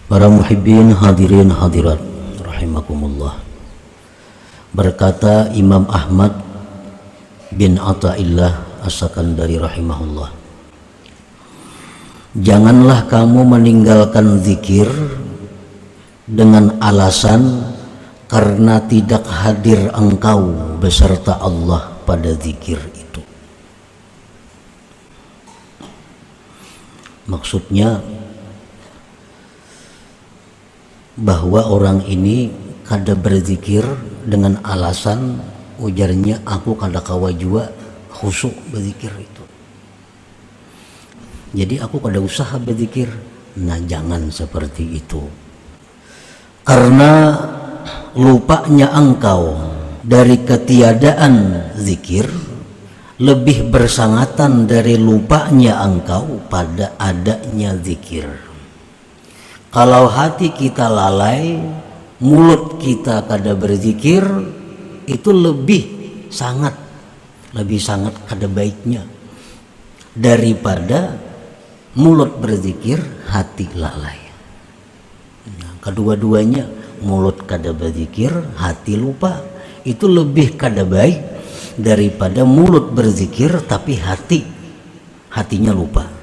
Para muhibbin hadirin hadirat rahimakumullah. Berkata Imam Ahmad bin Athaillah As-Sakandari rahimahullah, janganlah kamu meninggalkan zikir dengan alasan karena tidak hadir engkau beserta Allah pada zikir itu. Maksudnya bahwa orang ini kada berzikir dengan alasan ujarnya aku kada kawa jua khusyuk berzikir itu. Jadi aku kada usaha berzikir. Nah, jangan seperti itu. Karena lupanya engkau dari ketiadaan zikir lebih bersangatan dari lupanya engkau pada adanya zikir. Kalau hati kita lalai, mulut kita kada berzikir, itu lebih sangat kada baiknya daripada mulut berzikir, hati lalai. Nah, kedua-duanya, mulut kada berzikir, hati lupa, itu lebih kada baik daripada mulut berzikir tapi hatinya lupa.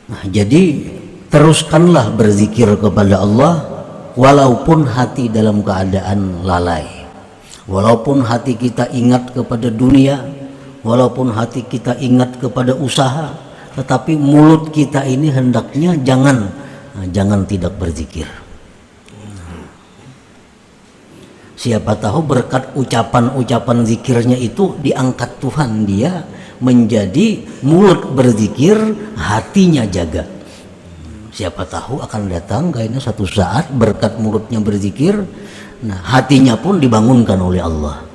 Nah, jadi teruskanlah berzikir kepada Allah walaupun hati dalam keadaan lalai, walaupun hati kita ingat kepada dunia, walaupun hati kita ingat kepada usaha, tetapi mulut kita ini hendaknya jangan tidak berzikir. Siapa tahu berkat ucapan-ucapan zikirnya itu diangkat Tuhan dia menjadi mulut berzikir, hatinya jaga. Siapa tahu akan datang kayaknya satu saat berkat mulutnya berzikir, nah hatinya pun dibangunkan oleh Allah.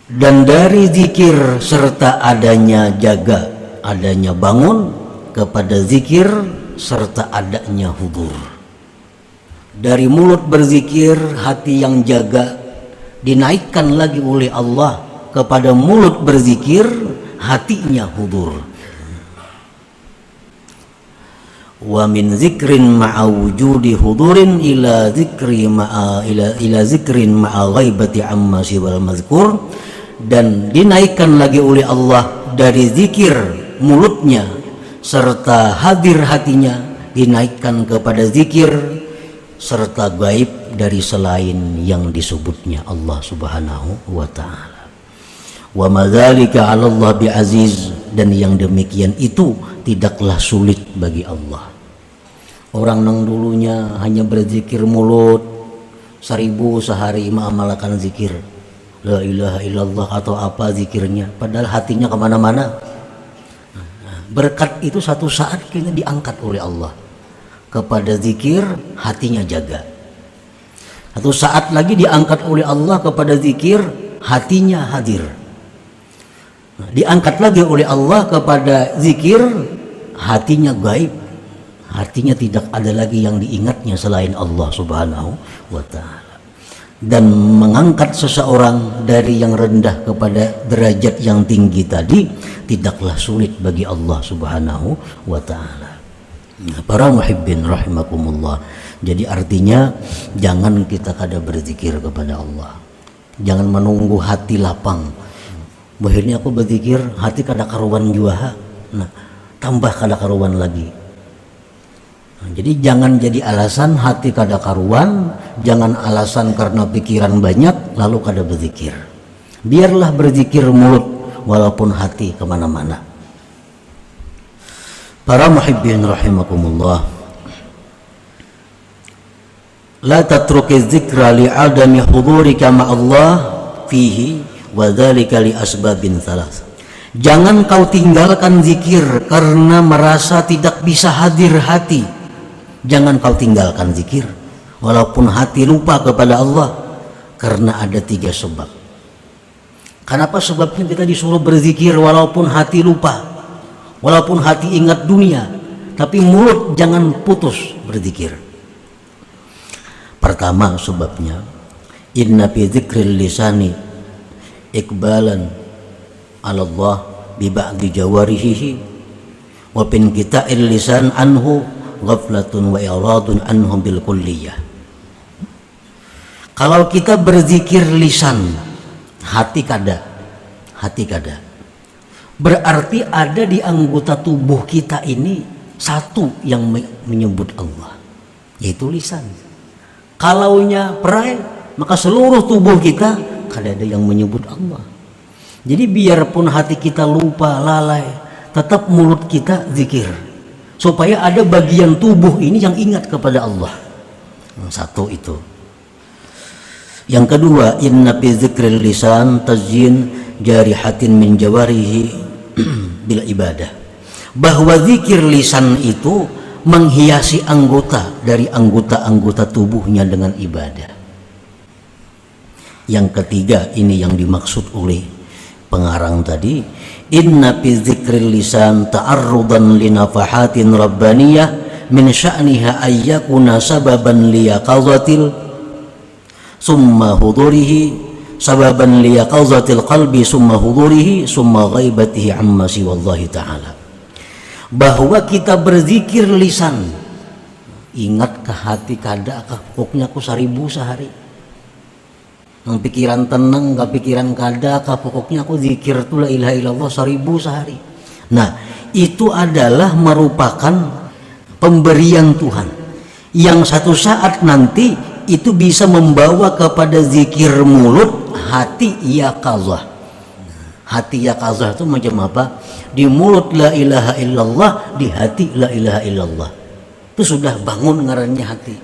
Dan dari zikir serta adanya jaga, adanya bangun kepada zikir serta adanya hudur. Dari mulut berzikir, hati yang jaga dinaikkan lagi oleh Allah kepada mulut berzikir, hatinya hudur. Wa min zikrin ma'a wujudi hudurin ila zikrin ma'a ghaibati amma siwal mazkur. Dan dinaikkan lagi oleh Allah dari zikir mulutnya serta hadir hatinya dinaikkan kepada zikir serta gaib dari selain yang disebutnya Allah Subhanahu wa ta'ala. Wa madzalika 'ala Allah bi'aziz, dan yang demikian itu tidaklah sulit bagi Allah. Orang nang dulunya hanya berzikir mulut 1000 sehari mengamalkan zikir la ilaha illallah atau apa zikirnya, padahal hatinya kemana-mana. Berkat itu satu saat kini diangkat oleh Allah kepada zikir, hatinya jaga. Satu saat lagi diangkat oleh Allah kepada zikir, hatinya hadir. Diangkat lagi oleh Allah kepada zikir, hatinya gaib, hatinya tidak ada lagi yang diingatnya selain Allah Subhanahu wa ta'ala. Dan mengangkat seseorang dari yang rendah kepada derajat yang tinggi tadi tidaklah sulit bagi Allah Subhanahu wa ta'ala. Para muhibbin rahimakumullah, jadi artinya jangan kita kada berzikir kepada Allah, jangan menunggu hati lapang. Bahirnya aku berzikir hati kada karuan jua, nah tambah kada karuan lagi. Jadi jangan jadi alasan hati kada karuan, jangan alasan karena pikiran banyak lalu kada berzikir. Biarlah berzikir mulut walaupun hati kemana-mana. Para muhibbin rahimakumullah, la tatruki dzikra li adami hudurika ma'allah fihi wa dzalika li asbabin thalath. Jangan kau tinggalkan zikir karena merasa tidak bisa hadir hati. Jangan kau tinggalkan zikir walaupun hati lupa kepada Allah, karena ada 3 sebab. Kenapa sebabnya kita disuruh berzikir walaupun hati lupa, walaupun hati ingat dunia, tapi mulut jangan putus berzikir. Pertama sebabnya, inna fi dzikril lisani iqbalan 'ala Allah bi ba'di jawarihi wa bin kita'il lisan anhu ghaflatun wa iradun anhum bil kulliyah. Kalau kita berzikir lisan, hati kada, berarti ada di anggota tubuh kita ini satu yang menyebut Allah, yaitu lisan. Kalaunya perai, maka seluruh tubuh kita kada ada yang menyebut Allah. Jadi biarpun hati kita lupa, lalai, tetap mulut kita zikir, supaya ada bagian tubuh ini yang ingat kepada Allah. Satu itu. Yang kedua, inna fi dzikril lisan tazyin jarihatin min jawarihi bil ibadah. Bahwa zikir lisan itu menghiasi anggota dari anggota-anggota tubuhnya dengan ibadah. Yang ketiga, ini yang dimaksud oleh pengarang tadi, inna fi dzikril lisan ta'arrudan li nafahatin rabbaniyah min sya'niha ayyakuna sababan liyaqadhatil summa hudurihi sababan liyaqadhatil qalbi summa hudurihi summa ghaibatihi amma siwallahi ta'ala. Bahwa kita berzikir lisan, ingat ke hati kada kah pokoknya ku 1000 sehari, nang pikiran tenang gak pikiran kada kah pokoknya aku zikir tu la ilaha illallah 1000 sehari. Nah, itu adalah merupakan pemberian Tuhan yang satu saat nanti itu bisa membawa kepada zikir mulut, hati yaqazah. Hati yaqazah itu macam apa? Di mulut la ilaha illallah, di hati la ilaha illallah. Itu sudah bangun ngarannya hati.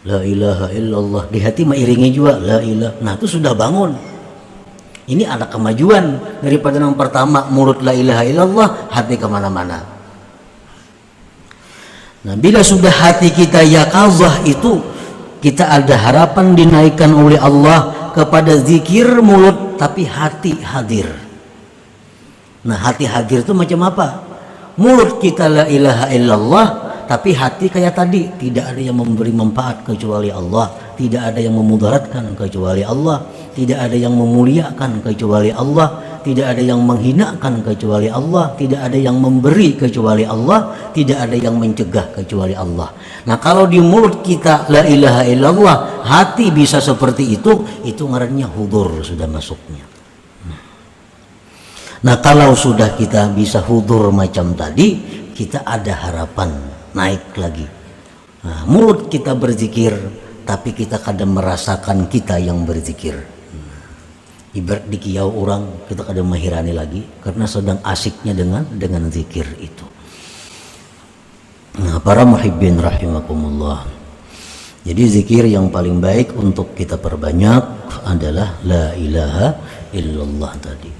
La ilaha illallah, di hati mengiringi juga la ilaha. Nah, itu sudah bangun. Ini ada kemajuan daripada yang pertama, mulut la ilaha illallah, hati kemana-mana. Nah, bila sudah hati kita yaqazah itu, kita ada harapan dinaikkan oleh Allah kepada zikir mulut tapi hati hadir. Nah, hati hadir itu macam apa? Mulut kita la ilaha illallah, tapi hati kayak tadi, tidak ada yang memberi manfaat kecuali Allah, tidak ada yang memudaratkan kecuali Allah, tidak ada yang memuliakan kecuali Allah, tidak ada yang menghinakan kecuali Allah, tidak ada yang memberi kecuali Allah, tidak ada yang mencegah kecuali Allah. Nah, kalau di mulut kita la ilaha illallah, hati bisa seperti itu ngarannya hudur, sudah masuknya. Nah, kalau sudah kita bisa hudur macam tadi, kita ada harapan naik lagi. Nah, mulut kita berzikir, tapi kita kadang merasakan kita yang berzikir. Ibarat di kiau orang, kita kadang mahirani lagi karena sedang asiknya dengan zikir itu. Nah, para muhibbin rahimakumullah, jadi zikir yang paling baik untuk kita perbanyak adalah la ilaha illallah tadi.